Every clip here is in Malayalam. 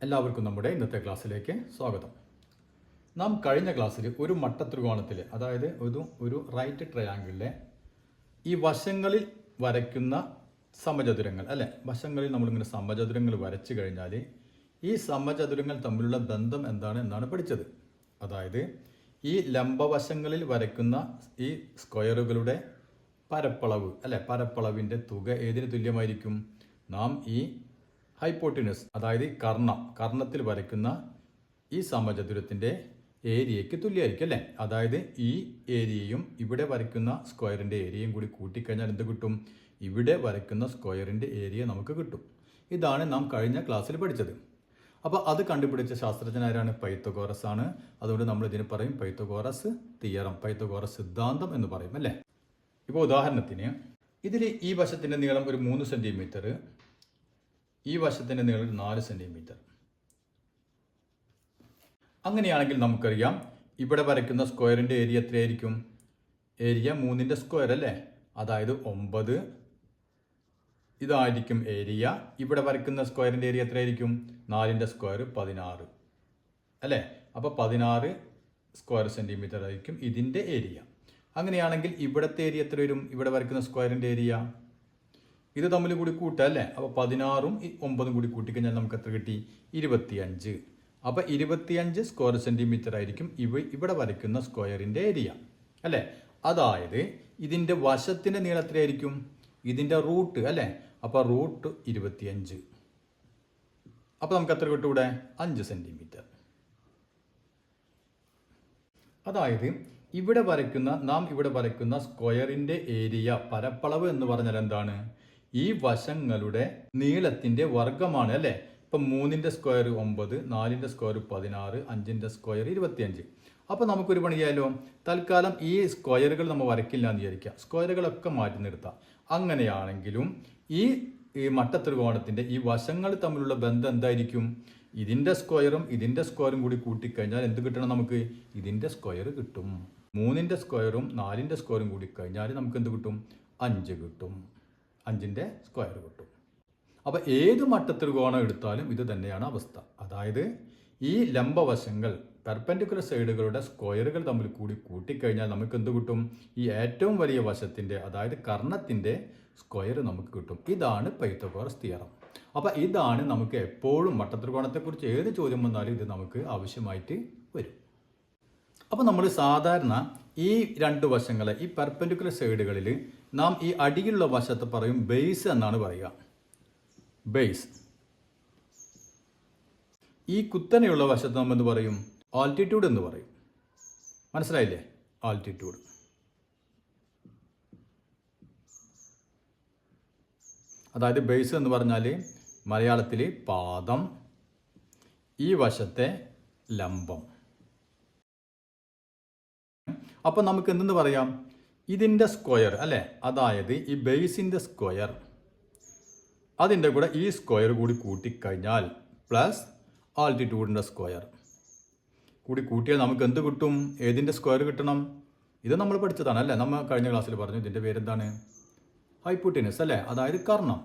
എല്ലാവർക്കും നമ്മുടെ ഇന്നത്തെ ക്ലാസ്സിലേക്ക് സ്വാഗതം. നാം കഴിഞ്ഞ ക്ലാസ്സിൽ ഒരു മട്ടത്രികോണത്തിൽ, അതായത് ഒരു റൈറ്റ് ട്രയാങ്കിളിലെ ഈ വശങ്ങളിൽ വരയ്ക്കുന്ന സമചതുരങ്ങൾ അല്ലേ, വശങ്ങളിൽ നമ്മളിങ്ങനെ സമചതുരങ്ങൾ വരച്ചു കഴിഞ്ഞാൽ ഈ സമചതുരങ്ങൾ തമ്മിലുള്ള ബന്ധം എന്നാണ് പഠിച്ചത്. അതായത് ഈ ലംബവശങ്ങളിൽ വരയ്ക്കുന്ന ഈ സ്ക്വയറുകളുടെ പരപ്പളവ് അല്ലെ, പരപ്പളവിൻ്റെ തുക ഏതിന് തുല്യമായിരിക്കും? നാം ഈ ഹൈപ്പോട്ടിനസ്, അതായത് കർണത്തിൽ വരയ്ക്കുന്ന ഈ സമചതുരത്തിൻ്റെ ഏരിയയ്ക്ക് തുല്യമായിരിക്കും അല്ലേ. അതായത് ഈ ഏരിയയും ഇവിടെ വരയ്ക്കുന്ന സ്ക്വയറിൻ്റെ ഏരിയയും കൂടി കൂട്ടിക്കഴിഞ്ഞാൽ എന്ത് കിട്ടും? ഇവിടെ വരയ്ക്കുന്ന സ്ക്വയറിൻ്റെ ഏരിയ നമുക്ക് കിട്ടും. ഇതാണ് നാം കഴിഞ്ഞ ക്ലാസ്സിൽ പഠിച്ചത്. അപ്പോൾ അത് കണ്ടുപിടിച്ച ശാസ്ത്രജ്ഞനാരാണ്? പൈത്തഗോറസ് ആണ്. അതുകൊണ്ട് നമ്മൾ ഇതിന് പറയും പൈത്തഗോറസ് തിയറം, പൈത്തഗോറസ് സിദ്ധാന്തം എന്ന് പറയും അല്ലേ. ഇപ്പോൾ ഉദാഹരണത്തിന് ഇതിൽ ഈ വശത്തിൻ്റെ നീളം ഒരു 3 സെൻറ്റിമീറ്റർ, ഈ വശത്തിൻ്റെ നീളം 4 സെൻറ്റിമീറ്റർ. അങ്ങനെയാണെങ്കിൽ നമുക്കറിയാം ഇവിടെ വരയ്ക്കുന്ന സ്ക്വയറിൻ്റെ ഏരിയ എത്രയായിരിക്കും? ഏരിയ 3ൻ്റെ സ്ക്വയർ അല്ലേ, അതായത് 9. ഇതായിരിക്കും ഏരിയ. ഇവിടെ വരയ്ക്കുന്ന സ്ക്വയറിൻ്റെ ഏരിയ എത്രയായിരിക്കും? 4ൻ്റെ സ്ക്വയർ 16 അല്ലേ. അപ്പോൾ 16 സ്ക്വയർ സെൻറ്റിമീറ്റർ ആയിരിക്കും ഇതിൻ്റെ ഏരിയ. അങ്ങനെയാണെങ്കിൽ ഇവിടുത്തെ ഏരിയ എത്ര വരും? ഇവിടെ വരയ്ക്കുന്ന സ്ക്വയറിൻ്റെ ഏരിയ ഇത് തമ്മിൽ കൂടി കൂട്ടുക അല്ലേ. അപ്പോൾ 16ഉം 9ഉം കൂടി കൂട്ടിക്കഴിഞ്ഞാൽ നമുക്ക് എത്ര കിട്ടി? 25. അപ്പോൾ 25 സ്ക്വയർ സെൻറ്റിമീറ്റർ ആയിരിക്കും ഇവിടെ വരയ്ക്കുന്ന സ്ക്വയറിൻ്റെ ഏരിയ അല്ലേ. അതായത് ഇതിൻ്റെ വശത്തിൻ്റെ നീളം എത്രയായിരിക്കും? ഇതിൻ്റെ റൂട്ട് അല്ലേ. അപ്പോൾ റൂട്ട് 25. അപ്പോൾ നമുക്ക് എത്ര കിട്ടും? ഇവിടെ 5 സെൻറ്റിമീറ്റർ. അതായത് നാം ഇവിടെ വരയ്ക്കുന്ന സ്ക്വയറിൻ്റെ ഏരിയ, പരപ്പളവ് എന്ന് പറഞ്ഞാൽ എന്താണ്? ഈ വശങ്ങളുടെ നീളത്തിൻ്റെ വർഗമാണ് അല്ലേ. ഇപ്പം 3ൻ്റെ സ്ക്വയർ 9, 4ൻ്റെ സ്ക്വയർ 16, 5ൻ്റെ സ്ക്വയർ 25. അപ്പോൾ നമുക്കൊരു പണി ചെയ്യാലോ. തൽക്കാലം ഈ സ്ക്വയറുകൾ നമ്മൾ വരയ്ക്കില്ല എന്ന് വിചാരിക്കുക, സ്ക്വയറുകളൊക്കെ മാറ്റി നിർത്താം. അങ്ങനെയാണെങ്കിലും ഈ മട്ടത്രികോണത്തിൻ്റെ ഈ വശങ്ങൾ തമ്മിലുള്ള ബന്ധം എന്തായിരിക്കും? ഇതിൻ്റെ സ്ക്വയറും കൂടി കൂട്ടിക്കഴിഞ്ഞാൽ എന്ത് കിട്ടണം നമുക്ക്? ഇതിൻ്റെ സ്ക്വയർ കിട്ടും. 3ൻ്റെ സ്ക്വയറും 4ൻ്റെ സ്ക്വയറും കൂടി കഴിഞ്ഞാൽ നമുക്ക് എന്ത് കിട്ടും? 5 കിട്ടും. 5ൻ്റെ സ്ക്വയർ കിട്ടും. അപ്പോൾ ഏത് മട്ടത്രികോണം എടുത്താലും ഇത് തന്നെയാണ് അവസ്ഥ. അതായത് ഈ ലംബവശങ്ങൾ, പെർപെൻഡിക്കുലർ സൈഡുകളുടെ സ്ക്വയറുകൾ തമ്മിൽ കൂടി കൂട്ടിക്കഴിഞ്ഞാൽ നമുക്ക് എന്ത് കിട്ടും? ഈ ഏറ്റവും വലിയ വശത്തിൻ്റെ, അതായത് കർണത്തിൻ്റെ സ്ക്വയർ നമുക്ക് കിട്ടും. ഇതാണ് പൈത്തഗോറസ് തിയറം. അപ്പോൾ ഇതാണ് നമുക്ക് എപ്പോഴും മട്ടത്രികോണത്തെക്കുറിച്ച് ഏത് ചോദ്യം വന്നാലും ഇത് നമുക്ക് ആവശ്യമായിട്ട് വരും. അപ്പോൾ നമ്മൾ സാധാരണ ഈ രണ്ട് വശങ്ങളെ, ഈ പെർപെൻഡിക്കുലർ സൈഡുകളിൽ നാം ഈ അടിയിലുള്ള വശത്ത് പറയും ബേസ് എന്നാണ് പറയുക. ബേസ്. ഈ കുത്തനെയുള്ള വശത്ത് നമ്മൾ എന്ത് പറയും? ആൾട്ടിറ്റ്യൂഡ് എന്ന് പറയും. മനസ്സിലായില്ലേ? ആൾട്ടിറ്റ്യൂഡ്. അതായത് ബേസ് എന്ന് പറഞ്ഞാൽ മലയാളത്തിൽ പാദം, ഈ വശത്തെ ലംബം. അപ്പം നമുക്ക് എന്തെന്ന് പറയാം? ഇതിൻ്റെ സ്ക്വയർ അല്ലേ, അതായത് ഈ ബേസിൻ്റെ സ്ക്വയർ, അതിൻ്റെ കൂടെ ഈ സ്ക്വയർ കൂടി കൂട്ടിക്കഴിഞ്ഞാൽ പ്ലസ് ആൾട്ടിറ്റ്യൂഡിൻ്റെ സ്ക്വയർ കൂടി കൂട്ടിയാൽ നമുക്ക് എന്ത് കിട്ടും? ഏതിൻ്റെ സ്ക്വയർ കിട്ടണം? ഇത് നമ്മൾ പഠിച്ചതാണ് അല്ലേ. നമ്മൾ കഴിഞ്ഞ ക്ലാസ്സിൽ പറഞ്ഞു ഇതിൻ്റെ പേരെന്താണ്? ഹൈപ്പോട്ടിനസ് അല്ലേ, അതായത് കർണം.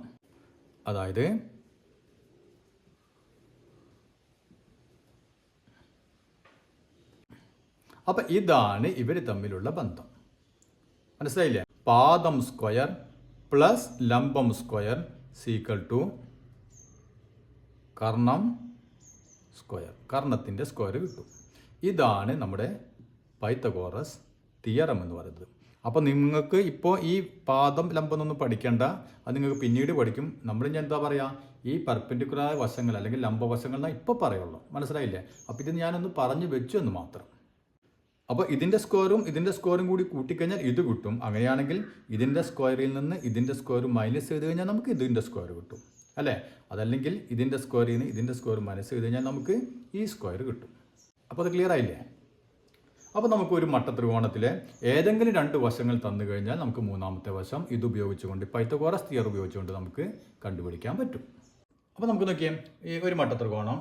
അതായത് അപ്പം ഇതാണ് ഇവർ തമ്മിലുള്ള ബന്ധം. മനസ്സിലായില്ലേ? പാദം സ്ക്വയർ പ്ലസ് ലംബം സ്ക്വയർ സീക്വൽ ടു കർണം സ്ക്വയർ. കർണത്തിൻ്റെ സ്ക്വയർ കിട്ടും. ഇതാണ് നമ്മുടെ പൈത്തഗോറസ് തിയറം എന്ന് പറയുന്നത്. അപ്പോൾ നിങ്ങൾക്ക് ഇപ്പോൾ ഈ പാദം ലംബം ഒന്നും പഠിക്കേണ്ട, അത് നിങ്ങൾക്ക് പിന്നീട് പഠിക്കും. നമ്മളിനി എന്താ പറയുക? ഈ പെർപെൻഡിക്കുലർ വശങ്ങൾ അല്ലെങ്കിൽ ലംബവശങ്ങൾ എന്നാൽ ഇപ്പോൾ പറയുള്ളൂ. മനസ്സിലായില്ലേ? അപ്പോൾ ഇത് ഞാനൊന്ന് പറഞ്ഞു വെച്ചു എന്ന് മാത്രം. അപ്പോൾ ഇതിൻ്റെ സ്ക്വയറും കൂടി കൂട്ടിക്കഴിഞ്ഞാൽ ഇത് കിട്ടും. അങ്ങനെയാണെങ്കിൽ ഇതിൻ്റെ സ്ക്വയറിൽ നിന്ന് ഇതിൻ്റെ സ്ക്വയർ മൈനസ് ചെയ്ത് കഴിഞ്ഞാൽ നമുക്ക് ഇതിൻ്റെ സ്ക്വയർ കിട്ടും അല്ലേ. അതല്ലെങ്കിൽ ഇതിൻ്റെ സ്ക്വയറിൽ നിന്ന് ഇതിൻ്റെ സ്ക്വയർ മൈനസ് ചെയ്ത് കഴിഞ്ഞാൽ നമുക്ക് ഈ സ്ക്വയർ കിട്ടും. അപ്പോൾ അത് ക്ലിയർ ആയില്ലേ? അപ്പോൾ നമുക്ക് ഒരു മട്ടത്രികോണത്തിലെ ഏതെങ്കിലും 2 വശങ്ങൾ തന്നു കഴിഞ്ഞാൽ നമുക്ക് മൂന്നാമത്തെ വശം ഇത് ഉപയോഗിച്ചുകൊണ്ട്, പൈത്തഗോറസ് തിയറം ഉപയോഗിച്ചുകൊണ്ട് നമുക്ക് കണ്ടുപിടിക്കാൻ പറ്റും. അപ്പോൾ നമുക്ക് നോക്കിയാൽ ഈ ഒരു മട്ടത്രികോണം,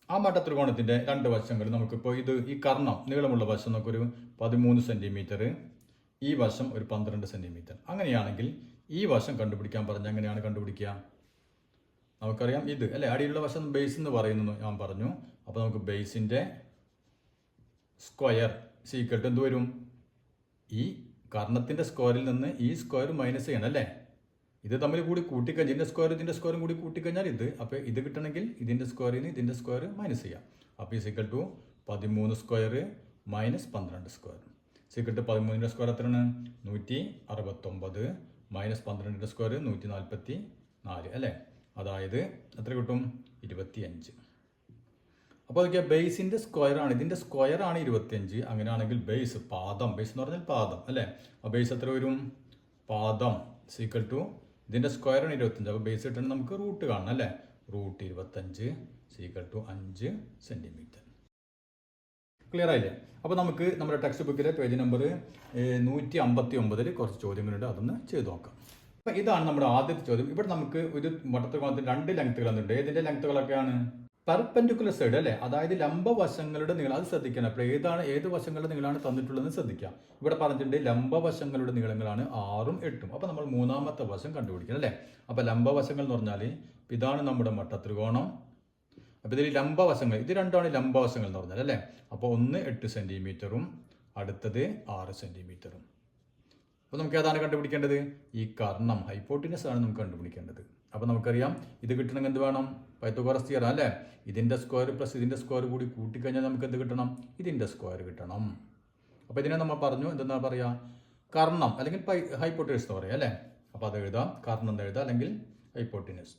ആ മട്ടത്രികോണത്തിൻ്റെ 2 വശങ്ങൾ നമുക്കിപ്പോൾ ഈ കർണം നീളമുള്ള വശം നമുക്കൊരു 13 സെൻറ്റിമീറ്റർ, ഈ വശം ഒരു 12 സെൻറ്റിമീറ്റർ. അങ്ങനെയാണെങ്കിൽ ഈ വശം കണ്ടുപിടിക്കാൻ പറഞ്ഞാൽ എങ്ങനെയാണ് കണ്ടുപിടിക്കുക? നമുക്കറിയാം ഇത് അല്ലേ, അടിയിലുള്ള വശം ബേസ് എന്ന് പറയുന്നു ഞാൻ പറഞ്ഞു. അപ്പോൾ നമുക്ക് ബേസിൻ്റെ സ്ക്വയർ സീക്വൽ ടു എന്ത് വരും, ഈ കർണത്തിൻ്റെ സ്ക്വയറിൽ നിന്ന് ഈ സ്ക്വയർ മൈനസ് ചെയ്യണം അല്ലേ. ഇത് തമ്മിൽ കൂടി കൂട്ടിക്കഴിഞ്ഞാൽ ഇതിൻ്റെ സ്ക്വയറും കൂടി കൂട്ടിക്കഴിഞ്ഞാൽ ഇത്, അപ്പോൾ ഇത് കിട്ടണമെങ്കിൽ ഇതിൻ്റെ സ്ക്വയറിന് ഇതിൻ്റെ സ്ക്വയർ മൈനസ് ചെയ്യാം. അപ്പോൾ ഈ is equal to 13 square minus 12 square. Equal to 13ൻ്റെ സ്ക്വയർ എത്രയാണ്, 169 മൈനസ് 12ൻ്റെ സ്ക്വയർ 144 അല്ലേ. അതായത് എത്ര കിട്ടും, 25. അപ്പോൾ അതൊക്കെ ബേസിൻ്റെ സ്ക്വയറാണ്, ഇതിൻ്റെ സ്ക്വയറാണ് 25. അങ്ങനെയാണെങ്കിൽ ബേസ് ബേസ് എന്ന് പറഞ്ഞാൽ പാദം അല്ലേ. ആ ബേസ് എത്ര വരും, പാദം സീക്വൽ ടു ഇതിൻ്റെ സ്ക്വയറാണ് 25. അപ്പോൾ ബേസ് കിട്ടണമെങ്കിൽ നമുക്ക് റൂട്ട് കാണണം അല്ലേ. Root 25 equal to 5 centimetre. Clear ആയില്ലേ. അപ്പോൾ നമുക്ക് നമ്മുടെ ടെക്സ്റ്റ് ബുക്കിലെ പേജ് നമ്പർ 159 കുറച്ച് ചോദ്യങ്ങളുണ്ട്, അതൊന്ന് ചെയ്ത് നോക്കാം. അപ്പോൾ ഇതാണ് നമ്മുടെ ആദ്യത്തെ ചോദ്യം. ഇവിടെ നമുക്ക് ഒരു വട്ടത്രികോണത്തിന് 2 ലെങ്ത്തുകൾ തന്നിട്ടുണ്ട്. ഏതിൻ്റെ ലെങ്ത്തുകളൊക്കെയാണ്, പെർപെൻഡിക്കുലർ സൈഡ് അല്ലേ, അതായത് ലംബവശങ്ങളുടെ നീളം. അത് ശ്രദ്ധിക്കണം. അപ്പോൾ ഏത് വശങ്ങളുടെ നീളമാണ് തന്നിട്ടുള്ളതെന്ന് ശ്രദ്ധിക്കാം. ഇവിടെ പറഞ്ഞിട്ടുണ്ട് ലംബവശങ്ങളുടെ നീളങ്ങളാണ് 6ഉം 8ഉം. അപ്പോൾ നമ്മൾ മൂന്നാമത്തെ വശം കണ്ടുപിടിക്കണം അല്ലേ. അപ്പോൾ ലംബവശങ്ങൾ എന്ന് പറഞ്ഞാൽ ഇതാണ് നമ്മുടെ വട്ടത്രികോണം. അപ്പോൾ ഇതിൽ ലംബവശങ്ങൾ ഇത് രണ്ടാണ് ലംബവശങ്ങൾ എന്ന് പറഞ്ഞാൽ അല്ലേ. അപ്പോൾ ഒന്ന് 8 സെൻറ്റിമീറ്ററും അടുത്തത് 6 സെൻറ്റിമീറ്ററും. അപ്പോൾ നമുക്ക് ഏതാണ് കണ്ടുപിടിക്കേണ്ടത്, ഈ കർണം ഹൈപ്പോട്ടിനസ് ആണ് നമുക്ക് കണ്ടുപിടിക്കേണ്ടത്. അപ്പോൾ നമുക്കറിയാം ഇത് കിട്ടണമെങ്കിൽ എന്ത് വേണം, പൈത്തഗോറസ് തിയറം അല്ലേ. ഇതിൻ്റെ സ്ക്വയർ പ്ലസ് ഇതിൻ്റെ സ്ക്വയർ കൂടി കൂട്ടിക്കഴിഞ്ഞാൽ നമുക്ക് എന്ത് കിട്ടണം, ഇതിൻ്റെ സ്ക്വയർ കിട്ടണം. അപ്പോൾ ഇതിനെ നമ്മൾ പറഞ്ഞു എന്തെന്നാ പറയുക, കർണം അല്ലെങ്കിൽ ഹൈപ്പോട്ടിനസ് എന്ന് പറയാം അല്ലേ. അപ്പോൾ അത് എഴുതാം, കർണം എന്ന് എഴുതാം അല്ലെങ്കിൽ ഹൈപ്പോട്ടിനസ്.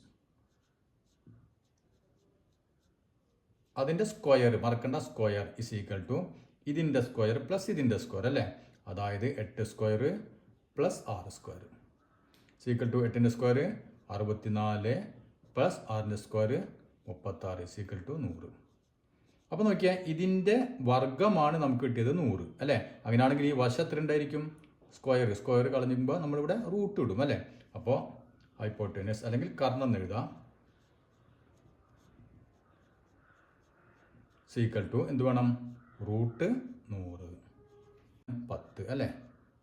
അതിൻ്റെ സ്ക്വയർ മറക്കേണ്ട, സ്ക്വയർ ഇസ് ഈക്വൽ ടു ഇതിൻ്റെ സ്ക്വയർ പ്ലസ് ഇതിൻ്റെ സ്ക്വയർ അല്ലേ. അതായത് 8 square plus 6 square equal to 8ൻ്റെ സ്ക്വയർ 64 പ്ലസ് 6ൻ്റെ സ്ക്വയർ 36 സീക്വൽ ടു 100. അപ്പോൾ നോക്കിയാൽ ഇതിൻ്റെ വർഗ്ഗമാണ് നമുക്ക് കിട്ടിയത് 100 അല്ലേ. അങ്ങനെയാണെങ്കിൽ ഈ വശം എത്ര ഉണ്ടായിരിക്കും, സ്ക്വയർ കളഞ്ഞുമ്പോൾ നമ്മളിവിടെ റൂട്ട് ഇടും അല്ലേ. അപ്പോൾ ഹൈപ്പോട്ടനസ് അല്ലെങ്കിൽ കർണം എന്ന് എഴുതാം സീക്വൽ ടു എന്ത് വേണം, റൂട്ട് 100 10 അല്ലേ.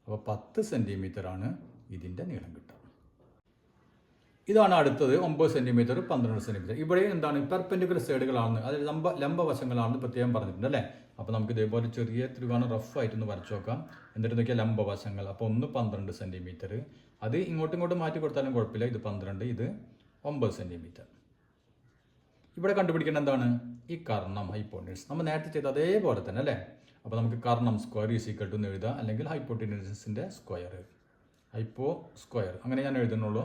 അപ്പോൾ 10 സെൻറ്റിമീറ്റർ ആണ് ഇതിൻ്റെ നീളം കിട്ടുക. ഇതാണ് അടുത്തത് 9 സെൻറ്റിമീറ്റർ 12 സെൻറ്റിമീറ്റർ. ഇവിടെ എന്താണ് പെർപെൻഡിക്കുലർ സൈഡുകളാണ്, അതായത് ലംബവശങ്ങളാണെന്ന് പ്രത്യേകം പറഞ്ഞിട്ടുണ്ട് അല്ലേ. അപ്പോൾ നമുക്ക് ഇതേപോലെ ചെറിയ ത്രികോണം റഫായിട്ടൊന്ന് വരച്ചു നോക്കാം. എന്നിട്ട് നോക്കിയാൽ ലംബവശങ്ങൾ. അപ്പോൾ ഒന്ന് 12 സെൻറ്റിമീറ്റർ, അത് ഇങ്ങോട്ടും മാറ്റി കൊടുത്താലും കുഴപ്പമില്ല. ഇത് 12, ഇത് 9 സെൻറ്റിമീറ്റർ. ഇവിടെ കണ്ടുപിടിക്കേണ്ട എന്താണ്, ഈ കർണം ഹൈപ്പോട്ടിനസ്. നമ്മൾ നേരത്തെ ചെയ്ത അതേപോലെ തന്നെ അല്ലേ. അപ്പോൾ നമുക്ക് Karnam square is equal to എന്ന് എഴുതാം, അല്ലെങ്കിൽ ഹൈപ്പോട്ടിനസിൻ്റെ സ്ക്വയർ സ്ക്വയർ അങ്ങനെ ഞാൻ എഴുതുന്നുള്ളൂ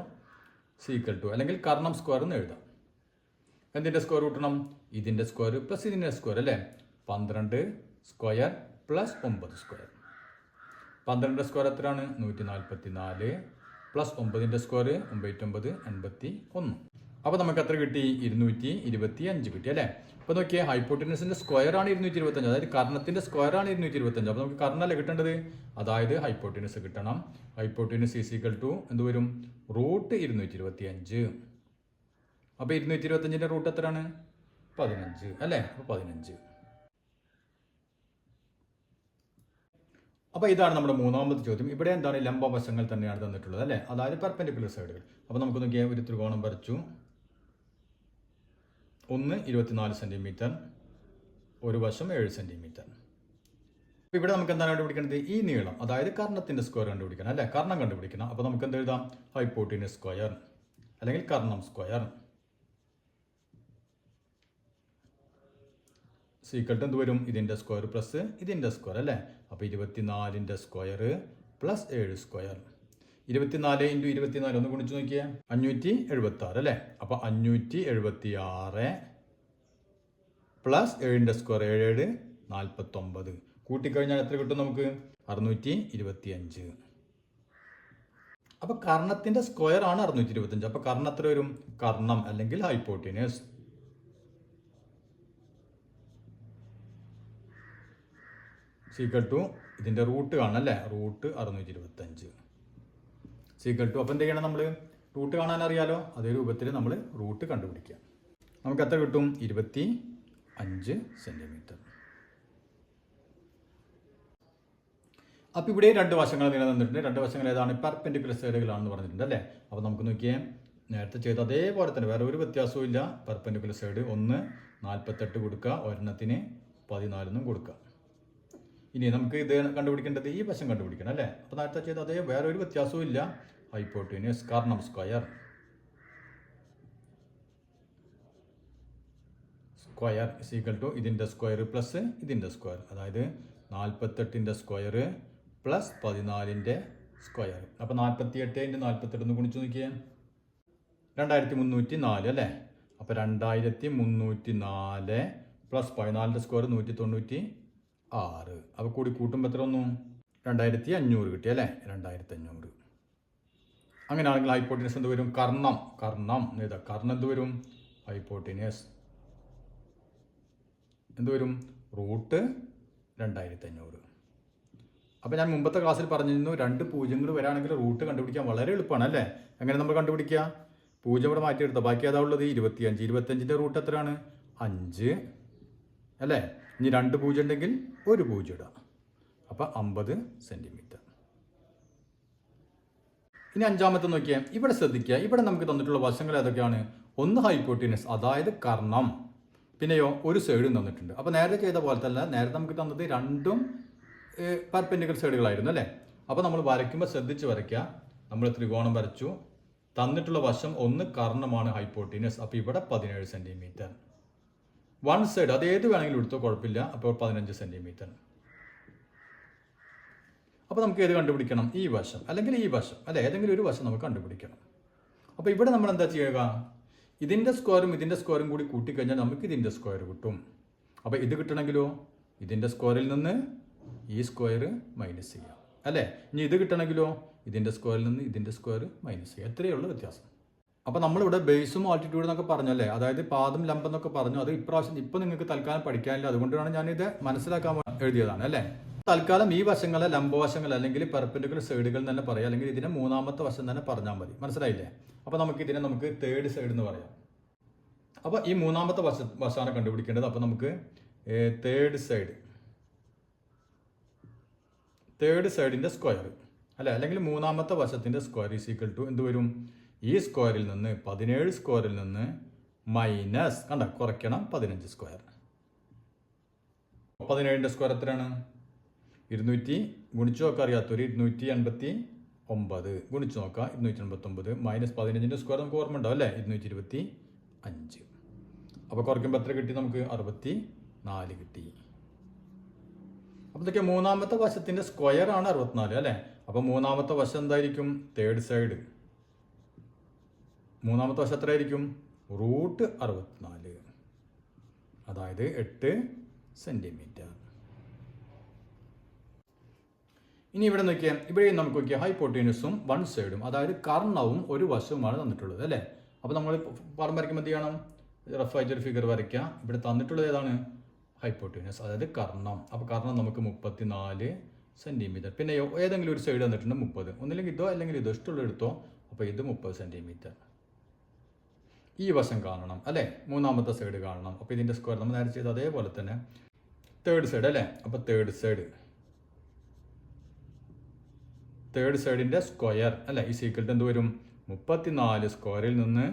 സീക്വൽ ടു, അല്ലെങ്കിൽ കർണം സ്ക്വയർ എന്ന് എഴുതാം. എന്തിൻ്റെ സ്ക്വയർ കൂട്ടണം, ഇതിൻ്റെ സ്ക്വയർ പ്ലസ് ഇതിൻ്റെ സ്ക്വയർ അല്ലേ. 12 സ്ക്വയർ പ്ലസ് 9 സ്ക്വയർ. 12ൻ്റെ സ്ക്വയർ എത്രയാണ്, 144 പ്ലസ് 9ൻ്റെ സ്ക്വയർ 9 81. അപ്പോൾ നമുക്ക് എത്ര കിട്ടി, 225 കിട്ടി അല്ലേ. അപ്പോൾ നോക്കിയാൽ ഹൈപ്പോട്ടിനസിൻ്റെ സ്ക്വയർ ആണ് 225, അതായത് കർണത്തിൻ്റെ സ്ക്വയർ ആണ് 225. അപ്പോൾ നമുക്ക് കർണമല്ലേ കിട്ടേണ്ടത്, അതായത് ഹൈപ്പോട്ടിനസ് കിട്ടണം. ഹൈപ്പോട്ടിനസ് ഈസ് ഈക്വൽ ടു എന്ത് വരും, റൂട്ട് 225. അപ്പോൾ 225ൻ്റെ റൂട്ട് എത്രയാണ്, 15 അല്ലേ. അപ്പോൾ 15. അപ്പോൾ ഇതാണ് നമ്മുടെ മൂന്നാമത്തെ ചോദ്യം. ഇവിടെ എന്താണ്, ലംബവശങ്ങൾ തന്നെയാണ് തന്നിട്ടുള്ളത് അല്ലേ, അതായത് പെർപെൻഡിക്കുലർ സൈഡുകൾ. അപ്പോൾ നമുക്ക് നോക്കിയാൽ ഒരു ത്രികോണം വരച്ചു. ഒന്ന് 24 സെൻറ്റിമീറ്റർ, ഒരു വശം 7 സെൻറ്റിമീറ്റർ. അപ്പോൾ ഇവിടെ നമുക്ക് എന്താണ് കണ്ടുപിടിക്കേണ്ടത്, ഈ നീളം, അതായത് കർണത്തിൻ്റെ സ്ക്വയർ കണ്ടുപിടിക്കണം അല്ലേ. കർണം കണ്ടുപിടിക്കണം. അപ്പോൾ നമുക്ക് എന്ത് എഴുതാം, ഹൈപ്പോട്ടിനസ് സ്ക്വയർ അല്ലെങ്കിൽ കർണം സ്ക്വയർ സീക്വൽ ടു എന്ത് വരും, ഇതിൻ്റെ സ്ക്വയർ പ്ലസ് ഇതിൻ്റെ സ്ക്വയർ അല്ലേ. അപ്പോൾ 24ൻ്റെ സ്ക്വയർ പ്ലസ് 7 സ്ക്വയർ. 24 × 24 ഒന്ന് ഗുണിച്ച് നോക്കിയാൽ 576 അല്ലേ. അപ്പോൾ 576 പ്ലസ് 7ൻ്റെ സ്ക്വയർ 7 49. കൂട്ടിക്കഴിഞ്ഞാൽ എത്ര കിട്ടും നമുക്ക്, 625. അപ്പോൾ കർണത്തിൻ്റെ സ്ക്വയർ ആണ് 625. അപ്പോൾ കർണം എത്ര വരും, കർണം അല്ലെങ്കിൽ ഹൈപ്പോട്ടിനസ് സീക്വൽ ടു ഇതിൻ്റെ റൂട്ട് കാണണം അല്ലേ, റൂട്ട് 625 സീക്വൽ ടു. അപ്പോൾ എന്ത് ചെയ്യണം, നമ്മൾ റൂട്ട് കാണാൻ അറിയാലോ, അതേ രൂപത്തിൽ നമ്മൾ റൂട്ട് കണ്ടുപിടിക്കുക. നമുക്ക് എത്ര കിട്ടും, 25 സെൻറ്റിമീറ്റർ. അപ്പോൾ ഇവിടെ 2 വശങ്ങൾ നീളം തന്നിട്ടുണ്ട്. 2 വശങ്ങൾ ഏതാണ്, പെർപെൻഡിക്കുലർ സൈഡുകളാണെന്ന് പറഞ്ഞിട്ടുണ്ട് അല്ലേ. അപ്പോൾ നമുക്ക് നോക്കിയാൽ നേരത്തെ ചെയ്ത അതേപോലെ തന്നെ വേറെ ഒരു വ്യത്യാസവും ഇല്ല. പെർപെൻഡിക്കുലർ സൈഡ് 1 48 കൊടുക്കുക, ഒരെണ്ണത്തിന് 14 കൊടുക്കുക. ഇനി നമുക്ക് ഇത് കണ്ടുപിടിക്കേണ്ടത് ഈ വശം കണ്ടുപിടിക്കണം അല്ലേ. അപ്പോൾ നേരത്തെ ചെയ്ത അതേ വേറെ ഒരു വ്യത്യാസവും ഇല്ല. ഹൈപ്പോട്ടീനിയസ് Karnam square is equal to ഇതിൻ്റെ സ്ക്വയർ പ്ലസ് ഇതിൻ്റെ സ്ക്വയർ, അതായത് 48ൻ്റെ സ്ക്വയർ പ്ലസ് 14ൻ്റെ സ്ക്വയർ. അപ്പോൾ 48 × 48 ഗുണിച്ച് നോക്കിയേ 2304 അല്ലേ. അപ്പോൾ 2304 പ്ലസ് 14ൻ്റെ സ്ക്വയർ 196. അപ്പോൾ കൂടി കൂട്ടുമ്പോൾ എത്ര വന്നു? 2500 കിട്ടി അല്ലേ. 2500. അങ്ങനെയാണെങ്കിൽ ഹൈപ്പോട്ടീനിയസ് എന്ത് വരും? കർണം എന്ത് വരും? ഹൈപ്പോട്ടീനിയസ് എന്ത് വരും? റൂട്ട് 2500. അപ്പോൾ ഞാൻ മുമ്പത്തെ ക്ലാസ്സിൽ പറഞ്ഞിരുന്നു 2 പൂജ്യങ്ങൾ വരാണെങ്കിൽ റൂട്ട് കണ്ടുപിടിക്കാൻ വളരെ എളുപ്പമാണ് അല്ലേ. എങ്ങനെ നമ്മൾ കണ്ടുപിടിക്കുക? 0 ഇവിടെ മാറ്റിയെടുത്ത ബാക്കി ഏതാ ഉള്ളത്? 25. 25ൻ്റെ റൂട്ട് എത്രയാണ്? 5 അല്ലേ. ഇനി 2 പൂജ്യം ഉണ്ടെങ്കിൽ 1 പൂജ്യം ഇടാം. അപ്പോൾ 50 സെൻറ്റിമീറ്റർ. ഇനി അഞ്ചാമത്തെ നോക്കിയാൽ ഇവിടെ ശ്രദ്ധിക്കുക. ഇവിടെ നമുക്ക് തന്നിട്ടുള്ള വശങ്ങൾ ഏതൊക്കെയാണ്? ഒന്ന് ഹൈപ്പോട്ടീനസ്, അതായത് കർണം, പിന്നെയോ ഒരു സൈഡും തന്നിട്ടുണ്ട്. അപ്പോൾ നേരത്തെ ചെയ്ത പോലെ തന്നെ നേരത്തെ നമുക്ക് തന്നത് രണ്ടും പെർപെൻഡിക്കുലർ സൈഡുകളായിരുന്നു അല്ലേ. അപ്പോൾ നമ്മൾ വരയ്ക്കുമ്പോൾ ശ്രദ്ധിച്ച് വരയ്ക്കുക. നമ്മൾ ത്രികോണം വരച്ചു, തന്നിട്ടുള്ള വശം ഒന്ന് കർണമാണ് ഹൈപ്പോട്ടീനസ്. അപ്പോൾ ഇവിടെ 17 സെൻറ്റിമീറ്റർ. വൺ സൈഡ് അത് ഏത് വേണമെങ്കിലും എടുത്തോ, കുഴപ്പമില്ല. അപ്പോൾ 15 സെൻറ്റിമീറ്റർ. അപ്പോൾ നമുക്ക് ഏത് കണ്ടുപിടിക്കണം? ഈ വശം അല്ലെങ്കിൽ ഈ വശം അല്ലെ, ഏതെങ്കിലും ഒരു വശം നമുക്ക് കണ്ടുപിടിക്കണം. അപ്പോൾ ഇവിടെ നമ്മൾ എന്താ ചെയ്യുക? ഇതിൻ്റെ സ്ക്വയറും ഇതിൻ്റെ സ്ക്വയറും കൂടി കൂട്ടിക്കഴിഞ്ഞാൽ നമുക്ക് ഇതിൻ്റെ സ്ക്വയർ കിട്ടും. അപ്പോൾ ഇത് കിട്ടണമെങ്കിലോ ഇതിൻ്റെ സ്ക്വയറിൽ നിന്ന് ഈ സ്ക്വയർ മൈനസ് ചെയ്യാം അല്ലേ. ഇനി ഇത് കിട്ടണമെങ്കിലോ ഇതിൻ്റെ സ്ക്വയറിൽ നിന്ന് ഇതിൻ്റെ സ്ക്വയർ മൈനസ് ചെയ്യുക. എത്രയേ ഉള്ളൂ വ്യത്യാസം. അപ്പോൾ നമ്മളിവിടെ ബേസും ആൾട്ടിറ്റ്യൂഡ് എന്നൊക്കെ പറഞ്ഞല്ലേ, അതായത് പാദം ലംബം എന്നൊക്കെ പറഞ്ഞു. അത് ഇപ്രാവശ്യം ഇപ്പോൾ നിങ്ങൾക്ക് തൽക്കാലം പഠിക്കാനില്ല, അതുകൊണ്ടാണ് ഞാനിത് മനസ്സിലാക്കാൻ എഴുതിയതാണ് അല്ലേ. തൽക്കാലം ഈ വശങ്ങളെ ലംബവശങ്ങൾ അല്ലെങ്കിൽ പെർപെൻഡിക്കുലർ സൈഡുകൾ തന്നെ പറയാം, അല്ലെങ്കിൽ ഇതിനെ മൂന്നാമത്തെ വശം തന്നെ പറഞ്ഞാൽ മതി. മനസ്സിലായില്ലേ? അപ്പോൾ നമുക്ക് തേർഡ് സൈഡ് എന്ന് പറയാം. അപ്പോൾ ഈ മൂന്നാമത്തെ വശമാണ് കണ്ടുപിടിക്കേണ്ടത്. അപ്പോൾ നമുക്ക് തേർഡ് സൈഡിൻ്റെ സ്ക്വയർ അല്ലേ, അല്ലെങ്കിൽ മൂന്നാമത്തെ വശത്തിൻ്റെ സ്ക്വയർ ഈസ് ഈക്വൽ ടു എന്ത് വരും? ഈ സ്ക്വയറിൽ നിന്ന് 17 സ്ക്വയറിൽ നിന്ന് മൈനസ് കുറയ്ക്കണം 15 സ്ക്വയർ. 17ൻ്റെ സ്ക്വയർ എത്രയാണ്? 200 ഗുണിച്ച് നോക്കാം, അറിയാത്തൊരു 289 ഗുണിച്ച് നോക്കാം. 289 മൈനസ് 15ൻ്റെ സ്ക്വയർ നമുക്ക് ഓർമ്മ ഉണ്ടാവും അല്ലേ, 225. അപ്പോൾ കുറയ്ക്കുമ്പോൾ എത്ര കിട്ടി? നമുക്ക് 64 കിട്ടി. അപ്പോൾ ഇതൊക്കെ മൂന്നാമത്തെ വശത്തിൻ്റെ സ്ക്വയർ ആണ് 64 അല്ലേ. അപ്പോൾ മൂന്നാമത്തെ വശം എന്തായിരിക്കും? Third side. മൂന്നാമത്തെ വശം എത്രയായിരിക്കും? റൂട്ട് 64, അതായത് 8 സെൻറ്റിമീറ്റർ. ഇനി ഇവിടെ നോക്കിയാൽ ഇവിടെ നമുക്ക് നോക്കിയാൽ ഹൈപ്പോട്ടീനസും വൺ സൈഡും, അതായത് കർണവും ഒരു വശവുമാണ് തന്നിട്ടുള്ളത് അല്ലേ. അപ്പോൾ നമ്മൾ പടം വരയ്ക്കുമ്പോൾ എന്ത് ചെയ്യണം? റഫായിട്ടൊരു ഫിഗർ വരയ്ക്കുക. ഇവിടെ തന്നിട്ടുള്ളത് ഏതാണ്? ഹൈപ്പോട്ടീനസ്, അതായത് കർണം. അപ്പോൾ കർണം നമുക്ക് 34 സെൻറ്റിമീറ്റർ. പിന്നെ ഏതെങ്കിലും ഒരു സൈഡ് തന്നിട്ടുണ്ട് 30, ഒന്നില്ലെങ്കിൽ ഇതോ അല്ലെങ്കിൽ ഇതോ, ഇഷ്ടമുള്ള എടുത്തോ. അപ്പോൾ ഇത് 30 സെൻറ്റിമീറ്റർ. ഈ വശം കാണണം അല്ലേ, മൂന്നാമത്തെ സൈഡ് കാണണം. അപ്പോൾ ഇതിൻ്റെ സ്ക്വയർ നമ്മൾ നേരെ ചെയ്ത് അതേപോലെ തന്നെ തേർഡ് സൈഡ് അല്ലേ. അപ്പോൾ തേർഡ് സൈഡിൻ്റെ സ്ക്വയർ അല്ലേ ഈ സീക്വൽ എന്ത് വരും? 34 സ്ക്വയറിൽ നിന്ന്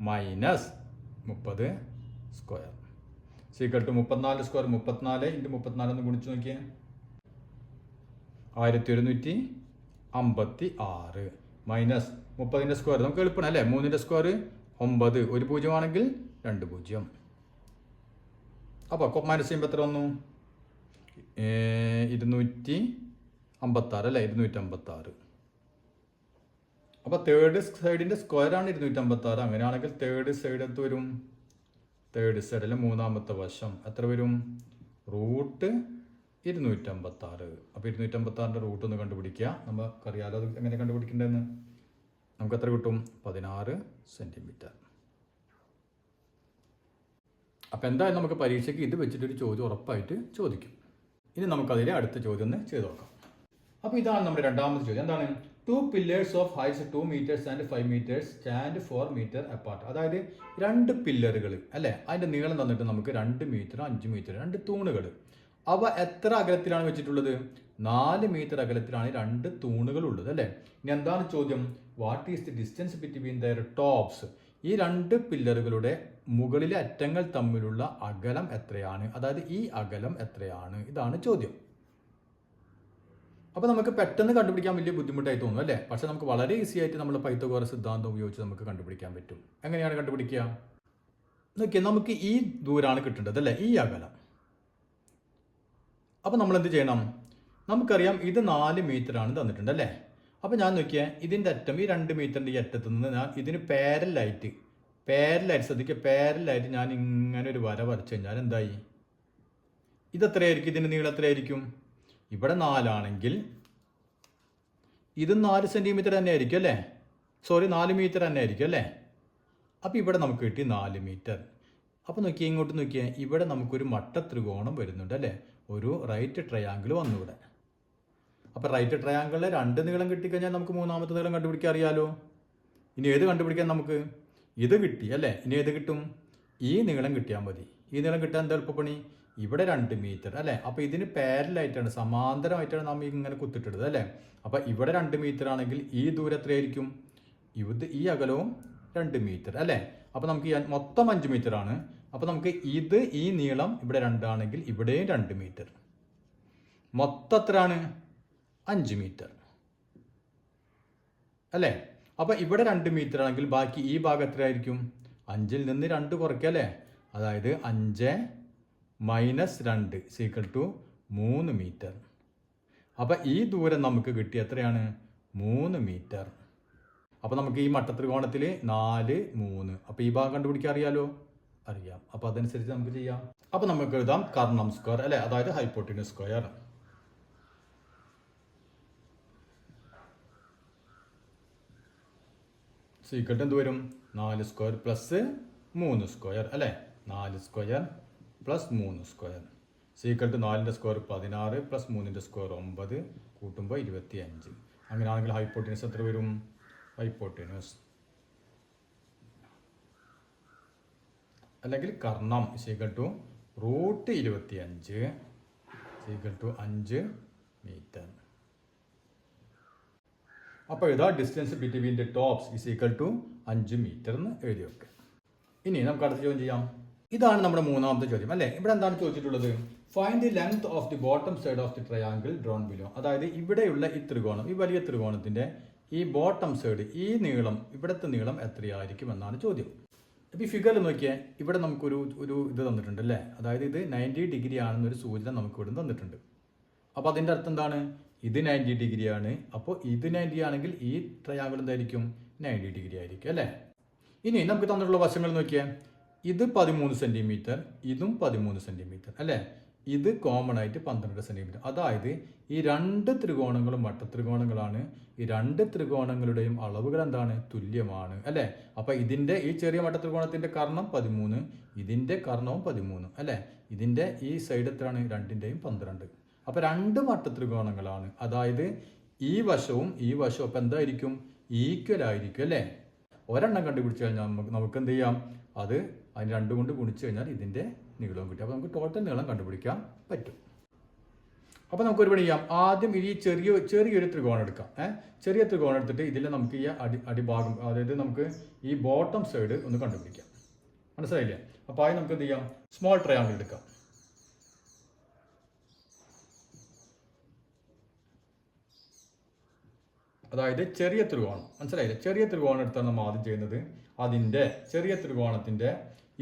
minus 30 square equal to 34 square 34 × 34 എന്ന് ഗുണിച്ച് നോക്കിയേ 1156 മൈനസ് 30ൻ്റെ സ്ക്വയർ നമുക്ക് എളുപ്പമാണ് അല്ലേ. 3ൻ്റെ സ്ക്വയർ 9, ഒരു പൂജ്യമാണെങ്കിൽ 2 പൂജ്യം. അപ്പോൾ മൈനസ് ചെയ്യുമ്പോൾ എത്ര വന്നു? 256 അല്ലേ, 256. അപ്പോൾ തേർഡ് സൈഡിൻ്റെ സ്ക്വയറാണ് 256. അങ്ങനെയാണെങ്കിൽ തേർഡ് സൈഡ് എത്ര വരും? തേർഡ് സൈഡിലെ മൂന്നാമത്തെ വശം എത്ര വരും? റൂട്ട് 256. അപ്പോൾ 256ൻ്റെ റൂട്ട് ഒന്ന് കണ്ടുപിടിക്കുക. നമുക്കറിയാലോ അത് എങ്ങനെ കണ്ടുപിടിക്കേണ്ടതെന്ന്. നമുക്ക് എത്ര കിട്ടും? 16 സെൻറ്റിമീറ്റർ. അപ്പോൾ എന്തായാലും നമുക്ക് പരീക്ഷയ്ക്ക് ഇത് വെച്ചിട്ടൊരു ചോദ്യം ഉറപ്പായിട്ട് ചോദിക്കും. ഇനി നമുക്കതിലെ അടുത്ത ചോദ്യം ഒന്ന് ചെയ്ത് നോക്കാം. അപ്പോൾ ഇതാണ് നമ്മുടെ രണ്ടാമത്തെ ചോദ്യം. എന്താണ്? 2 pillars of heights 2 meters and 5 meters stand 4 meter apart. അതായത് 2 പില്ലറുകൾ അല്ലേ, അതിൻ്റെ നീളം തന്നിട്ട് നമുക്ക് 2 മീറ്റർ 5 മീറ്റർ 2 തൂണുകൾ. അവ എത്ര അകലത്തിലാണ് വെച്ചിട്ടുള്ളത്? 4 മീറ്റർ അകലത്തിലാണ് രണ്ട് തൂണുകൾ ഉള്ളത് അല്ലേ. ഇനി എന്താണ് ചോദ്യം? What is the distance between their tops? ഈ രണ്ട് പില്ലറുകളുടെ മുകളിലെ അറ്റങ്ങൾ തമ്മിലുള്ള അകലം എത്രയാണ്? അതായത് ഈ അകലം എത്രയാണ്? ഇതാണ് ചോദ്യം. അപ്പോൾ നമുക്ക് പെട്ടെന്ന് കണ്ടുപിടിക്കാൻ വലിയ ബുദ്ധിമുട്ടായി തോന്നും അല്ലേ. പക്ഷെ നമുക്ക് വളരെ ഈസി ആയിട്ട് നമ്മൾ പൈത്തഗോറസ് സിദ്ധാന്തം ഉപയോഗിച്ച് നമുക്ക് കണ്ടുപിടിക്കാൻ പറ്റും. എങ്ങനെയാണ് കണ്ടുപിടിക്കുക? നോക്കിയാൽ നമുക്ക് ഈ ദൂരമാണ് കിട്ടേണ്ടത് അല്ലേ, ഈ അകലം. അപ്പോൾ നമ്മൾ എന്ത് ചെയ്യണം? നമുക്കറിയാം ഇത് 4 മീറ്റർ ആണ് തന്നിട്ടുണ്ട് അല്ലേ. അപ്പോൾ ഞാൻ നോക്കിയാൽ ഇതിൻ്റെ അറ്റം, ഈ 2 മീറ്ററിൻ്റെ ഈ അറ്റത്ത് നിന്ന് ഞാൻ ഇതിന് പാരലായിട്ട് ശ്രദ്ധിക്കുക, പാരലായിട്ട് ഞാൻ ഇങ്ങനെ ഒരു വര വരച്ചു കഴിഞ്ഞാൽ എന്തായി? ഇതെത്രയായിരിക്കും? ഇതിൻ്റെ നീളം എത്രയായിരിക്കും? ഇവിടെ 4 ആണെങ്കിൽ ഇത് 4 സെൻറ്റിമീറ്റർ തന്നെ ആയിരിക്കും അല്ലേ. 4 മീറ്റർ തന്നെ ആയിരിക്കും അല്ലേ. അപ്പോൾ ഇവിടെ നമുക്ക് കിട്ടി 4 മീറ്റർ. അപ്പോൾ നോക്കിയാൽ ഇങ്ങോട്ട് നോക്കിയാൽ ഇവിടെ നമുക്കൊരു മട്ട ത്രികോണം വരുന്നുണ്ട് അല്ലേ. ഒരു റൈറ്റ് ട്രയാങ്കിൾ വന്നു ഇവിടെ. അപ്പോൾ റൈറ്റ് ട്രയാങ്കിളിലെ 2 നീളം കിട്ടിക്കഴിഞ്ഞാൽ നമുക്ക് മൂന്നാമത്തെ നീളം കണ്ടുപിടിക്കാൻ അറിയാലോ. ഇനി ഏത് കണ്ടുപിടിക്കാൻ? നമുക്ക് ഇത് കിട്ടി അല്ലേ. ഇനി ഏത് കിട്ടും? ഈ നീളം കിട്ടിയാൽ മതി. ഈ നീളം കിട്ടാൻ എന്താ എളുപ്പപ്പണി? ഇവിടെ 2 മീറ്റർ അല്ലേ. അപ്പോൾ ഇതിന് പാരലായിട്ടാണ്, സമാന്തരമായിട്ടാണ് നമ്മൾ ഇങ്ങനെ കുത്തിട്ടത് അല്ലേ. അപ്പോൾ ഇവിടെ 2 മീറ്റർ ആണെങ്കിൽ ഈ ദൂരം എത്രയായിരിക്കും? ഈ അകലവും 2 മീറ്റർ അല്ലേ. അപ്പോൾ നമുക്ക് മൊത്തം 5 മീറ്റർ ആണ്. അപ്പോൾ നമുക്ക് ഈ നീളം ഇവിടെ 2 ആണെങ്കിൽ ഇവിടെയും 2 മീറ്റർ. മൊത്തം എത്രയാണ്? 5 മീറ്റർ അല്ലേ. അപ്പോൾ ഇവിടെ 2 മീറ്റർ ആണെങ്കിൽ ബാക്കി ഈ ഭാഗം എത്രയായിരിക്കും? 5ൽ നിന്ന് 2 കുറയ്ക്കുക അല്ലേ. അതായത് 5 മൈനസ് 2 ഈക്വൽ ടു 3 മീറ്റർ. അപ്പോൾ ഈ ദൂരം നമുക്ക് കിട്ടി എത്രയാണ്? 3 മീറ്റർ. അപ്പോൾ നമുക്ക് ഈ മട്ടത്രികോണത്തിൽ 4, 3. അപ്പോൾ ഈ ഭാഗം കണ്ടുപിടിക്കാൻ അറിയാലോ. അറിയാം. അപ്പോൾ അതനുസരിച്ച് നമുക്ക് ചെയ്യാം. അപ്പോൾ നമുക്ക് എഴുതാം കർണം സ്ക്വയർ അല്ലേ, അതായത് ഹൈപ്പോട്ടിനസ് സ്ക്വയർ. സീക്വൽ എന്ത് വരും? 4 സ്ക്വയർ പ്ലസ് 3 സ്ക്വയർ അല്ലേ. 4 square plus 3 square equal to 4ൻ്റെ സ്ക്വയർ 16 പ്ലസ് 3ൻ്റെ സ്ക്വയർ 9 കൂട്ടുമ്പോൾ 25. അങ്ങനെയാണെങ്കിൽ ഹൈപ്പോട്ടിനസ് എത്ര വരും? ഹൈപ്പോട്ടിനസ് അല്ലെങ്കിൽ കർണം is equal to √25 equal to 5 metre. അപ്പോൾ ഇതാ distance between the tops is equal to 5 metre എന്ന് എഴുതി വെക്കുക. ഇനി നമുക്ക് അടുത്ത ചോദ്യം ചെയ്യാം. ഇതാണ് നമ്മുടെ മൂന്നാമത്തെ ചോദ്യം അല്ലേ. ഇവിടെ എന്താണ് ചോദിച്ചിട്ടുള്ളത്? Find the length of the bottom side of the triangle drone below. അതായത് ഇവിടെയുള്ള ഈ ത്രികോണം, ഈ വലിയ ത്രികോണത്തിന്റെ ഈ ബോട്ടം സൈഡ്, ഈ നീളം, ഇവിടുത്തെ നീളം എത്രയായിരിക്കും എന്നാണ് ചോദ്യം. ഇപ്പോൾ ഈ ഫിഗറിൽ നോക്കിയാൽ ഇവിടെ നമുക്കൊരു ഇത് തന്നിട്ടുണ്ട് അല്ലേ. അതായത് ഇത് 90 ഡിഗ്രി ആണെന്നൊരു സൂചന നമുക്ക് ഇവിടെ തന്നിട്ടുണ്ട്. അപ്പോൾ അതിൻ്റെ അർത്ഥം എന്താണ്? ഇത് 90 ഡിഗ്രി ആണ്. അപ്പോൾ ഇത് 90 ആണെങ്കിൽ ഈ ട്രയാങ്കിൾ എന്തായിരിക്കും? 90 ഡിഗ്രി ആയിരിക്കും അല്ലേ. ഇനി നമുക്ക് തന്നിട്ടുള്ള വശങ്ങൾ നോക്കിയാൽ ഇത് 13 സെൻറ്റിമീറ്റർ, ഇതും 13 സെൻറ്റിമീറ്റർ അല്ലേ. ഇത് കോമൺ ആയിട്ട് 12 സെൻറ്റിമീറ്റർ. അതായത് ഈ 2 ത്രികോണങ്ങളും മട്ടത്രികോണങ്ങളാണ്. ഈ 2 ത്രികോണങ്ങളുടെയും അളവുകൾ എന്താണ്? തുല്യമാണ് അല്ലേ. അപ്പോൾ ഇതിൻ്റെ ഈ ചെറിയ മട്ടത്രികോണത്തിൻ്റെ കർണം 13, ഇതിൻ്റെ കർണവും 13 അല്ലേ. ഇതിൻ്റെ ഈ സൈഡ് എത്രയാണ്? 2ൻ്റെയും 12. അപ്പോൾ 2 മട്ടത്രികോണങ്ങളാണ്. അതായത് ഈ വശവും ഈ വശവും അപ്പോൾ എന്തായിരിക്കും? ഈക്വൽ ആയിരിക്കും അല്ലേ. ഒരെണ്ണം കണ്ടുപിടിച്ച് കഴിഞ്ഞാൽ നമുക്ക് എന്ത് ചെയ്യാം? അതിന് 2 കൊണ്ട് ഗുണിച്ച് കഴിഞ്ഞാൽ ഇതിൻ്റെ നീളവും കിട്ടും. അപ്പോൾ നമുക്ക് ടോട്ടൽ നീളം കണ്ടുപിടിക്കാൻ പറ്റും. അപ്പോൾ നമുക്ക് ഒരു പണി ചെയ്യാം. ആദ്യം ഈ ചെറിയൊരു ത്രികോണം എടുക്കാം. ചെറിയ ത്രികോണം എടുത്തിട്ട് ഇതിൽ നമുക്ക് ഈ അടിഭാഗം, അതായത് നമുക്ക് ഈ ബോട്ടം സൈഡ് ഒന്ന് കണ്ടുപിടിക്കാം. മനസ്സിലായില്ലേ? അപ്പോൾ ആദ്യം നമുക്ക് എന്ത് ചെയ്യാം? സ്മോൾ ട്രയാങ്കിൾ എടുക്കാം. അതായത് ചെറിയ ത്രികോണം, മനസ്സിലായില്ലേ? ചെറിയ ത്രികോണം എടുത്താണ് നമ്മൾ ആദ്യം ചെയ്യുന്നത്. അതിൻ്റെ ചെറിയ ത്രികോണത്തിൻ്റെ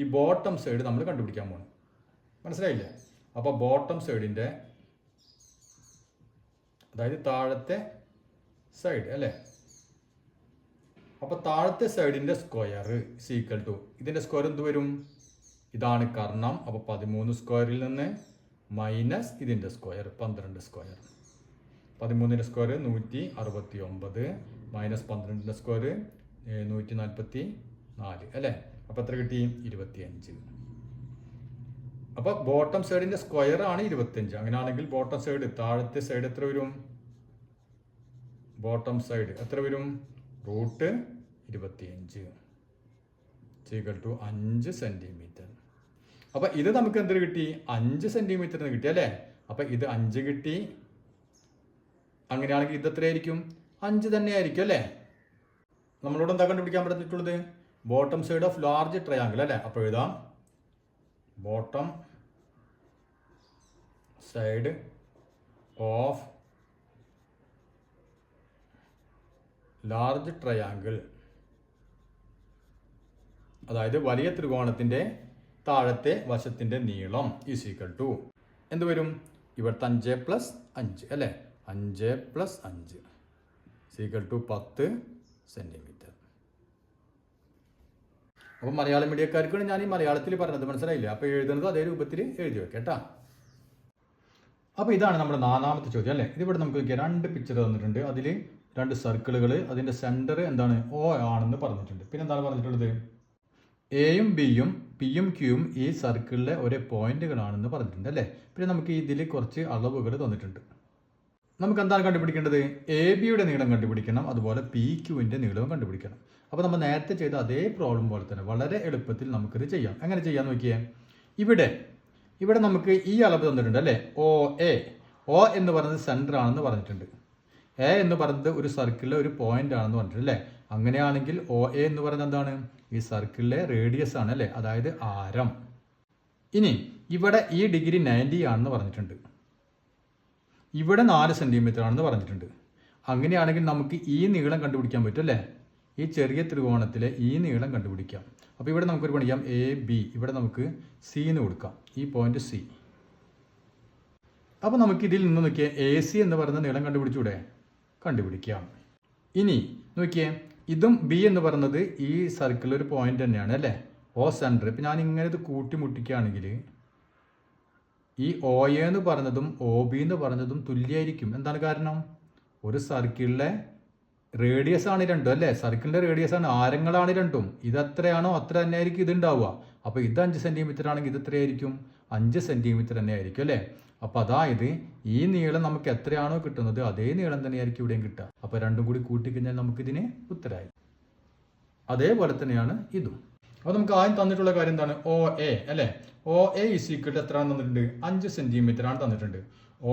ഈ ബോട്ടം സൈഡ് നമ്മൾ കണ്ടുപിടിക്കാൻ പോകണം. മനസ്സിലായില്ലേ? അപ്പോൾ ബോട്ടം സൈഡിൻ്റെ, അതായത് താഴത്തെ സൈഡ് അല്ലേ. അപ്പോൾ താഴത്തെ സൈഡിൻ്റെ സ്ക്വയർ സീക്വൽ ടു ഇതിൻ്റെ സ്ക്വയർ എന്ത് വരും? ഇതാണ് കർണം. അപ്പോൾ 13 സ്ക്വയറിൽ നിന്ന് മൈനസ് ഇതിൻ്റെ സ്ക്വയർ 12 സ്ക്വയർ. 13ൻ്റെ സ്ക്വയർ 169 മൈനസ് 12ൻ്റെ സ്ക്വയർ 144 അല്ലേ. അപ്പോൾ എത്ര കിട്ടി? 25. അപ്പോൾ ബോട്ടം സൈഡിൻ്റെ സ്ക്വയർ ആണ് 25. അങ്ങനെയാണെങ്കിൽ ബോട്ടം സൈഡ്, താഴത്തെ സൈഡ് എത്ര വരും? ബോട്ടം സൈഡ് എത്ര വരും? √25 ഈക്വൽ ടു 5 സെൻറ്റിമീറ്റർ. അപ്പോൾ ഇത് നമുക്ക് എന്ത് കിട്ടി? 5 സെൻറ്റിമീറ്ററിന് കിട്ടി അല്ലേ. അപ്പോൾ ഇത് 5 കിട്ടി, അങ്ങനെയാണെങ്കിൽ ഇത് എത്രയായിരിക്കും? 5 തന്നെയായിരിക്കും അല്ലേ? നമ്മളോട് എന്താ കണ്ടുപിടിക്കാൻ പറ്റിയിട്ടുള്ളത്? Bottom side of large triangle അല്ലേ? അപ്പോൾ എഴുതാം bottom side of large triangle, അതായത് വലിയ ത്രികോണത്തിന്റെ താഴത്തെ വശത്തിന്റെ നീളം ഈസ് ഈക്വൽ ടു എന്ത് വരും? ഇവിടുത്തെ 5 + 5 അല്ലേ? 5 + 5 ഈക്വൽ ടു 10 സെന്റിമീറ്റർ. അപ്പോൾ മലയാളം മീഡിയക്കാർക്കാണ് ഞാൻ ഈ മലയാളത്തിൽ പറഞ്ഞത്, മനസ്സിലായില്ലേ? അപ്പോൾ എഴുതുന്നത് അതേ രൂപത്തിൽ എഴുതി വെക്കേട്ടാ. അപ്പോൾ ഇതാണ് നമ്മുടെ 4ാമത്തെ ചോദ്യം അല്ലേ? ഇതിവിടെ നമുക്ക് നോക്കിയാൽ 2 പിക്ചർ തന്നിട്ടുണ്ട്. അതിൽ 2 സർക്കിളുകൾ, അതിൻ്റെ സെൻറ്റർ എന്താണ്? O ആണെന്ന് പറഞ്ഞിട്ടുണ്ട്. പിന്നെ എന്താണ് പറഞ്ഞിട്ടുള്ളത്? എയും ബിയും പിയും ക്യൂയും ഈ സർക്കിളിലെ ഒരേ പോയിന്റുകളാണെന്ന് പറഞ്ഞിട്ടുണ്ട് അല്ലേ? പിന്നെ നമുക്ക് ഇതിൽ കുറച്ച് അളവുകൾ തന്നിട്ടുണ്ട്. നമുക്ക് എന്താണ് കണ്ടുപിടിക്കേണ്ടത്? എ ബിയുടെ നീളം കണ്ടുപിടിക്കണം, അതുപോലെ പി ക്യൂവിൻ്റെ നീളവും കണ്ടുപിടിക്കണം. അപ്പോൾ നമ്മൾ നേരത്തെ ചെയ്ത അതേ പ്രോബ്ലം പോലെ തന്നെ വളരെ എളുപ്പത്തിൽ നമുക്കിത് ചെയ്യാം. എങ്ങനെ ചെയ്യാൻ നോക്കിയേ? ഇവിടെ നമുക്ക് ഈ അളവ് തന്നിട്ടുണ്ട് അല്ലേ? ഒ എന്ന് പറയുന്നത് സെൻറ്റർ ആണെന്ന് പറഞ്ഞിട്ടുണ്ട്. എ എന്ന് പറയുന്നത് ഒരു സർക്കിളിലെ ഒരു പോയിന്റ് ആണെന്ന് പറഞ്ഞിട്ടുണ്ട് അല്ലേ? അങ്ങനെയാണെങ്കിൽ OA എന്ന് പറയുന്നത് എന്താണ്? ഈ സർക്കിളിലെ റേഡിയസ് ആണ് അല്ലേ? അതായത് ആരം. ഇനി ഇവിടെ ഈ ഡിഗ്രി 90 ആണെന്ന് പറഞ്ഞിട്ടുണ്ട്. ഇവിടെ 4 സെന്റിമീറ്റർ ആണെന്ന് പറഞ്ഞിട്ടുണ്ട്. അങ്ങനെയാണെങ്കിൽ നമുക്ക് ഈ നീളം കണ്ടുപിടിക്കാൻ പറ്റും അല്ലേ? ഈ ചെറിയ ത്രികോണത്തിലെ ഈ നീളം കണ്ടുപിടിക്കാം. അപ്പോൾ ഇവിടെ നമുക്കൊരു പണിയാം. AB ഇവിടെ നമുക്ക് C എന്ന് കൊടുക്കാം, ഈ പോയിന്റ് C. അപ്പോൾ നമുക്ക് ഇതിൽ നിന്ന് നോക്കിയാൽ AC എന്ന് പറയുന്ന നീളം കണ്ടുപിടിച്ചൂടെ? കണ്ടുപിടിക്കാം. ഇനി നോക്കിയേ, ഇതും B എന്ന് പറയുന്നത് ഈ സർക്കിളിൽ ഒരു പോയിന്റ് തന്നെയാണ് അല്ലേ? O centre. ഇപ്പം ഞാൻ ഇങ്ങനെ ഇത് കൂട്ടിമുട്ടിക്കുകയാണെങ്കിൽ ഈ OA എന്ന് പറഞ്ഞതും OB എന്ന് പറഞ്ഞതും തുല്യമായിരിക്കും. എന്താണ് കാരണം? ഒരു സർക്കിളിലെ റേഡിയസ് ആണ് രണ്ടും അല്ലേ? സർക്കിളിൻ്റെ റേഡിയസ് ആണ്, ആരങ്ങളാണ് രണ്ടും. ഇത് എത്രയാണോ അത്ര തന്നെ ആയിരിക്കും ഇത് ഉണ്ടാവുക. അപ്പോൾ ഇത് 5 സെൻറ്റിമീറ്റർ ആണെങ്കിൽ ഇത് എത്രയായിരിക്കും? 5 സെൻറ്റിമീറ്റർ തന്നെ ആയിരിക്കും അല്ലേ? അപ്പോൾ അതായത് ഈ നീളം നമുക്ക് എത്രയാണോ കിട്ടുന്നത് അതേ നീളം തന്നെയായിരിക്കും ഇവിടെയും കിട്ടുക. അപ്പോൾ രണ്ടും കൂടി കൂട്ടിക്കഴിഞ്ഞാൽ നമുക്കിതിന് ഉത്തരമായി. അതേപോലെ തന്നെയാണ് ഇതും. അപ്പോൾ നമുക്ക് ആദ്യം തന്നിട്ടുള്ള കാര്യം എന്താണ്? OA അല്ലേ? OA = എത്ര ആണ് തന്നിട്ടുണ്ട്? 5 സെൻറ്റിമീറ്റർ ആണ് തന്നിട്ടുണ്ട്.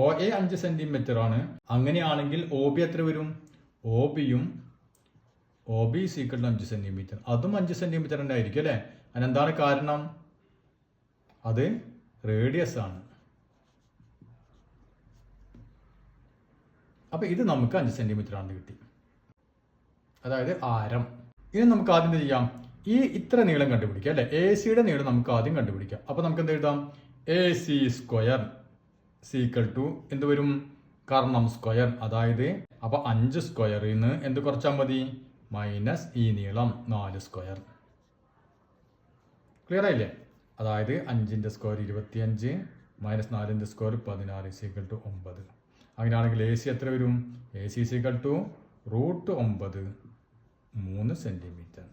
OA 5 സെൻറ്റിമീറ്റർ ആണ്. അങ്ങനെയാണെങ്കിൽ OB എത്ര വരും? OB = 5 centimetre. അതും 5 സെൻറ്റിമീറ്റർ തന്നെ ആയിരിക്കും അല്ലേ? അതിനെന്താണ് കാരണം? അത് റേഡിയസ് ആണ്. അപ്പോൾ ഇത് നമുക്ക് 5 സെൻറ്റിമീറ്റർ ആണെന്ന് കിട്ടി, അതായത് ആരം. ഇനി നമുക്ക് ആദ്യം ചെയ്യാം, ഇത്ര നീളം കണ്ടുപിടിക്കാം അല്ലേ? AC നീളം നമുക്ക് ആദ്യം കണ്ടുപിടിക്കാം. അപ്പോൾ നമുക്ക് എന്ത് എഴുതാം? AC² = എന്ത് വരും? കർണം സ്ക്വയർ. അതായത് അപ്പോൾ 5 സ്ക്വയറിൽ നിന്ന് എന്ത് കുറച്ചാൽ മതി? മൈനസ് ഈ നീളം 4 സ്ക്വയർ. ക്ലിയർ ആയില്ലേ? അതായത് 5ന്റെ സ്ക്വയർ 25 മൈനസ് 4ന്റെ സ്ക്വയർ 16 = 9. അങ്ങനെയാണെങ്കിൽ AC എത്ര വരും? AC = √9 3 centimetre.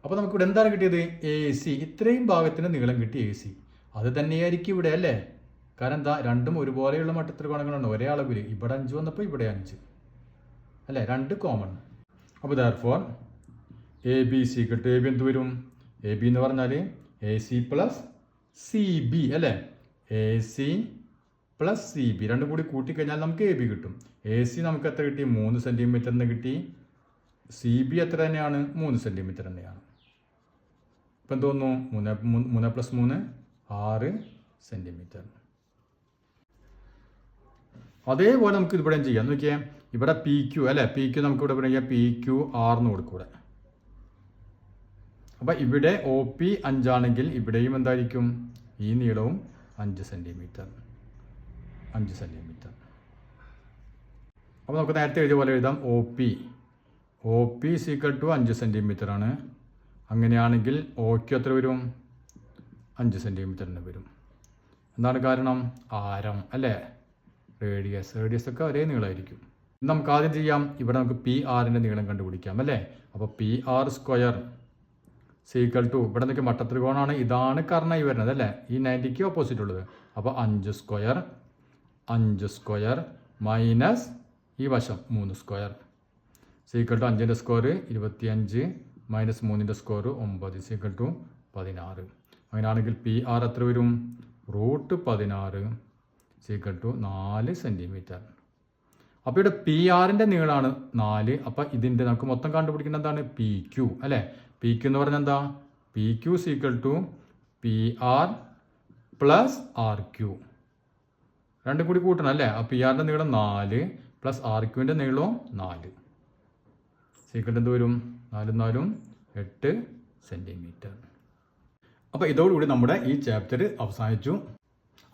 അപ്പോൾ നമുക്കിവിടെ എന്താണ് കിട്ടിയത്? AC. ഇത്രയും ഭാഗത്തിന് നീളം കിട്ടി AC. അത് തന്നെയായിരിക്കും ഇവിടെ അല്ലേ? കാരണം എന്താ? രണ്ടും ഒരുപോലെയുള്ള മട്ടത്രികോണങ്ങളാണ്, ഒരേ അളവിൽ. ഇവിടെ 5 വന്നപ്പോൾ ഇവിടെ 5 അല്ലേ? 2 കോമൺ. അപ്പോൾ therefore AB = AB എന്ത് വരും? AB എന്ന് പറഞ്ഞാൽ AC + CB അല്ലേ? AC + CB രണ്ടും കൂടി കൂട്ടിക്കഴിഞ്ഞാൽ നമുക്ക് AB കിട്ടും. AC നമുക്ക് എത്ര കിട്ടി? 3 സെൻറ്റിമീറ്ററിന് കിട്ടി. CB എത്ര തന്നെയാണ്? 3 സെൻറ്റിമീറ്റർ തന്നെയാണ്. ഇപ്പം തോന്നുന്നു 3 + 3 6 സെൻറ്റിമീറ്റർ. അതേപോലെ നമുക്ക് ഇവിടെ ചെയ്യാം. നോക്കിയാൽ ഇവിടെ PQ അല്ലേ? PQ നമുക്ക് ഇവിടെ പറയാം PQR എന്ന് കൊടുക്കൂടെ. അപ്പം ഇവിടെ OP 5 ആണെങ്കിൽ ഇവിടെയും എന്തായിരിക്കും? ഈ നീളവും 5 സെൻറ്റിമീറ്റർ. 5 സെൻറ്റിമീറ്റർ. അപ്പോൾ നമുക്ക് നേരത്തെ എഴുതിയ പോലെ എഴുതാം. OP = 5 സെൻറ്റിമീറ്റർ ആണ്. അങ്ങനെയാണെങ്കിൽ OQ എത്ര വരും? 5 സെൻറ്റിമീറ്ററിന് വരും. എന്താണ് കാരണം? ആരം അല്ലേ? റേഡിയസ് ഒക്കെ ഒരേ നീളമായിരിക്കും. നമുക്ക് ആദ്യം ചെയ്യാം. ഇവിടെ നമുക്ക് PR-ൻ്റെ നീളം കണ്ടുപിടിക്കാം അല്ലേ? അപ്പോൾ PR² ഇവിടെ നിന്നൊക്കെ മട്ടത്രികോണാണ്, ഇതാണ് കർണ്ണായി വരുന്നത് അല്ലേ? ഈ 90ക്ക് ഓപ്പോസിറ്റ് ഉള്ളത്. അപ്പോൾ 5² മൈനസ് ഈ വശം 3² = 5ൻ്റെ സ്ക്വയർ 25 മൈനസ് 3ൻ്റെ സ്ക്വയർ 9 = 16. അങ്ങനെയാണെങ്കിൽ PR എത്ര വരും? √16 സീക്വൽ ടു 4 സെൻറ്റിമീറ്റർ. അപ്പോൾ ഇവിടെ പി ആറിൻ്റെ നീളമാണ് 4. അപ്പോൾ ഇതിൻ്റെ നമുക്ക് മൊത്തം കണ്ടുപിടിക്കുന്നത് എന്താണ്? പി ക്യു അല്ലേ? പി ക്യു എന്ന് പറഞ്ഞാൽ എന്താ? P Q equal to P R plus R Q. രണ്ടും കൂടി കൂട്ടണം അല്ലേ? ആ പി ആറിൻ്റെ നീളം 4 പ്ലസ് ആർ ക്യുവിൻ്റെ നീളവും 4. സീക്വൽ എന്ത് വരും? 4 8 സെൻറ്റിമീറ്റർ. അപ്പോൾ ഇതോടുകൂടി നമ്മുടെ ഈ ചാപ്റ്റർ അവസാനിച്ചു.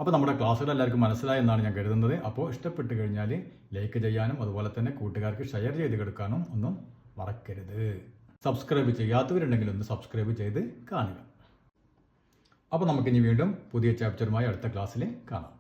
അപ്പോൾ നമ്മുടെ ക്ലാസ്സുകൾ എല്ലാവർക്കും മനസ്സിലായെന്നാണ് ഞാൻ കരുതുന്നത്. അപ്പോൾ ഇഷ്ടപ്പെട്ട് കഴിഞ്ഞാൽ ലൈക്ക് ചെയ്യാനും അതുപോലെ തന്നെ കൂട്ടുകാർക്ക് ഷെയർ ചെയ്ത് കൊടുക്കാനും ഒന്നും മറക്കരുത്. സബ്സ്ക്രൈബ് ചെയ്യാത്തവരുണ്ടെങ്കിൽ ഒന്ന് സബ്സ്ക്രൈബ് ചെയ്ത് കാണുക. അപ്പോൾ നമുക്കിനി വീണ്ടും പുതിയ ചാപ്റ്ററുമായി അടുത്ത ക്ലാസ്സിൽ കാണാം.